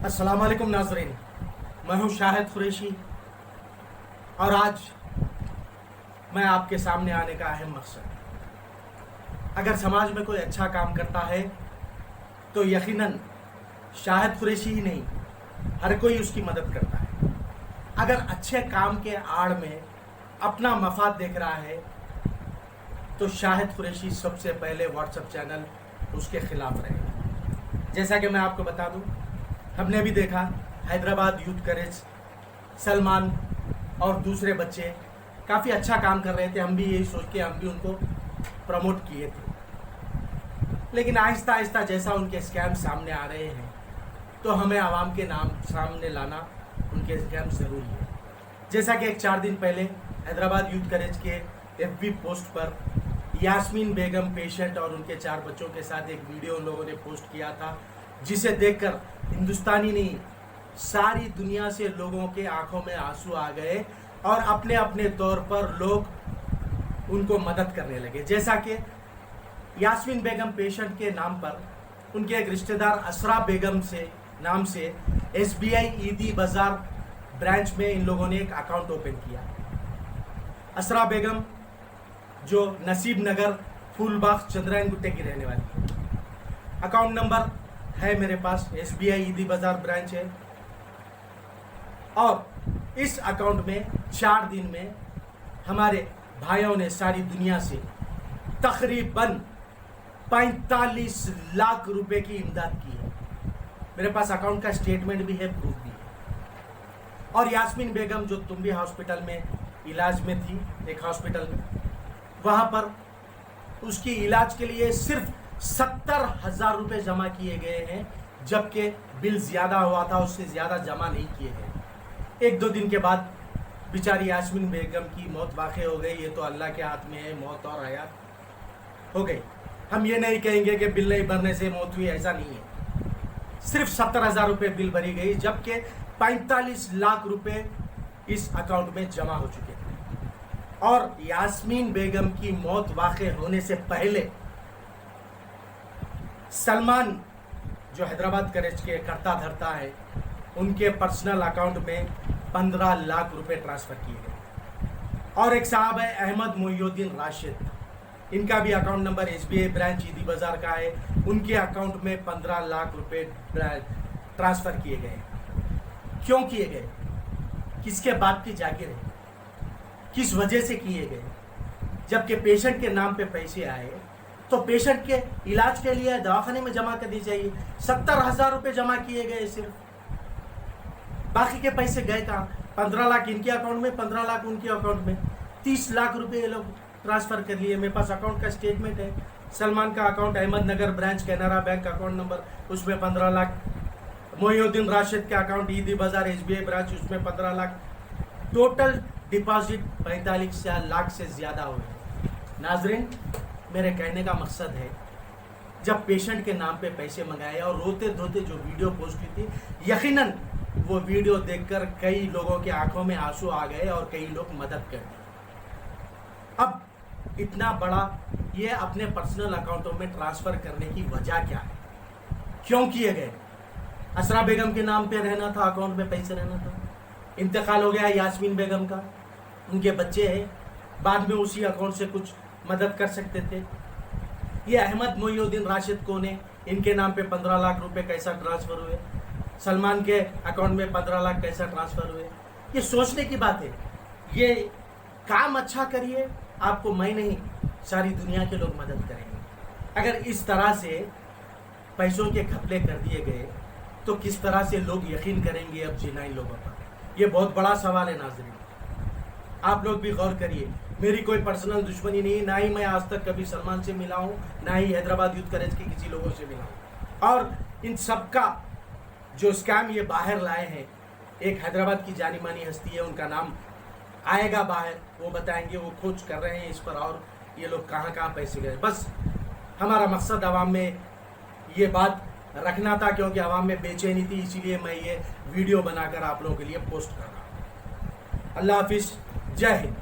अस्सलाम वालेकुम नाज़रीन, मैं हूं शाहिद कुरैशी और आज मैं आपके सामने आने का अहम मकसद, अगर समाज में कोई अच्छा काम करता है तो यकीनन शाहिद कुरैशी ही नहीं, हर कोई उसकी मदद करता है। अगर अच्छे काम के आड़ में अपना मफाद देख रहा है तो शाहिद कुरैशी सबसे पहले व्हाट्सएप चैनल उसके खिलाफ रहेगा। जैसा कि मैं आपको बता दूं, हमने भी देखा हैदराबाद यूथ करेज, सलमान और दूसरे बच्चे काफ़ी अच्छा काम कर रहे थे। हम भी यही सोच के हम भी उनको प्रमोट किए थे, लेकिन आहिस्ता आहिस्ता जैसा उनके स्कैम सामने आ रहे हैं तो हमें आवाम के नाम सामने लाना उनके स्कैम ज़रूरी है। जैसा कि 4 दिन पहले हैदराबाद यूथ करेज के FB पोस्ट पर यास्मीन बेगम पेशेंट और उनके 4 बच्चों के साथ एक वीडियो उन लोगों ने पोस्ट किया था, जिसे देखकर हिंदुस्तानी नहीं, सारी दुनिया से लोगों के आंखों में आंसू आ गए और अपने अपने तौर पर लोग उनको मदद करने लगे। जैसा कि यास्मीन बेगम पेशेंट के नाम पर उनके एक रिश्तेदार असरा बेगम से नाम से SBI ईदी बाजार ब्रांच में इन लोगों ने एक अकाउंट ओपन किया। असरा बेगम जो नसीब नगर फूलबाग चंद्रायन गुट्टे की रहने वाली है। अकाउंट नंबर है मेरे पास, SBI ईदी बाजार ब्रांच है, और इस अकाउंट में 4 दिन में हमारे भाइयों ने सारी दुनिया से तकरीबन 45 लाख रुपए की इमदाद की है। मेरे पास अकाउंट का स्टेटमेंट भी है, प्रूफ भी है। और यास्मीन बेगम जो तुम्बी हॉस्पिटल में इलाज में थी, एक हॉस्पिटल में, वहाँ पर उसकी इलाज के लिए सिर्फ 70,000 रुपये जमा किए गए हैं, जबकि बिल ज़्यादा हुआ था, उससे ज़्यादा जमा नहीं किए गए। 1-2 दिन के बाद बेचारी यास्मीन बेगम की मौत वाक़ई हो गई। ये तो अल्लाह के हाथ में है, मौत और हयात हो गई। हम ये नहीं कहेंगे कि बिल नहीं भरने से मौत हुई, ऐसा नहीं है। सिर्फ 70,000 रुपये बिल भरी गई, जबकि 45 लाख रुपये इस अकाउंट में जमा हो चुके थे। और यास्मीन बेगम की मौत वाक़ई होने से पहले सलमान जो हैदराबाद करेज के करता धरता है, उनके पर्सनल अकाउंट में 15 लाख रुपए ट्रांसफ़र किए गए। और एक साहब है अहमद मोइनुद्दीन राशिद, इनका भी अकाउंट नंबर SBI ब्रांच ईदी बाजार का है, उनके अकाउंट में 15 लाख रुपए ट्रांसफ़र किए गए। क्यों किए गए? किसके बाप की जागीर है, किस वजह से किए गए? जबकि पेशेंट के नाम पे पैसे आए तो पेशेंट के इलाज के लिए दवाखाने में जमा कर दी जाइए। 70,000 रुपये जमा किए गए सिर्फ, बाकी के पैसे गए कहाँ? 15 लाख इनके अकाउंट में, 15 लाख उनके अकाउंट में, 30 लाख रुपये ये लोग ट्रांसफ़र कर लिए। मेरे पास अकाउंट का स्टेटमेंट है। सलमान का account Ahmednagar branch Canara bank account number, उसमें 15 लाख। मोइनुद्दीन राशिद का अकाउंट ईदी बाजार SBI ब्रांच, उसमें 15 लाख। टोटल डिपॉजिट 45 लाख से ज़्यादा हुए। नाजरीन, मेरे कहने का मकसद है, जब पेशेंट के नाम पे पैसे मंगाए और रोते धोते जो वीडियो पोस्ट की थी, यकीनन वो वीडियो देखकर कई लोगों के आंखों में आंसू आ गए और कई लोग मदद कर दी। अब इतना बड़ा ये अपने पर्सनल अकाउंटों में ट्रांसफ़र करने की वजह क्या है, क्यों किए गए? असरा बेगम के नाम पे रहना था, अकाउंट में पैसे रहना था। इंतकाल हो गया यास्मीन बेगम का, उनके बच्चे हैं, बाद में उसी अकाउंट से कुछ मदद कर सकते थे। ये अहमद मोइनुद्दीन राशिद कौन है? इनके नाम पे 15 लाख रुपए कैसा ट्रांसफ़र हुए? सलमान के अकाउंट में 15 लाख कैसा ट्रांसफ़र हुए? ये सोचने की बात है। ये काम अच्छा करिए, आपको मैं नहीं, सारी दुनिया के लोग मदद करेंगे। अगर इस तरह से पैसों के घपले कर दिए गए तो किस तरह से लोग यकीन करेंगे अब जिनाई लोगों पर? ये बहुत बड़ा सवाल है नाज़रीन, आप लोग भी गौर करिए। मेरी कोई पर्सनल दुश्मनी नहीं, ना ही मैं आज तक कभी सलमान से मिला हूँ, ना ही हैदराबाद यूथ करेज के किसी लोगों से मिला हूँ। और इन सब का जो स्कैम ये बाहर लाए हैं, एक हैदराबाद की जानी मानी हस्ती है, उनका नाम आएगा बाहर, वो बताएंगे, वो खोज कर रहे हैं इस पर और ये लोग कहाँ कहाँ पैसे गए। बस हमारा मकसद आवाम में ये बात रखना था, क्योंकि आवाम में बेचैनी थी, इसीलिए मैं ये वीडियो बनाकर आप लोगों के लिए पोस्ट कर रहा हूँ। अल्लाह हाफिज़, जय हिंद।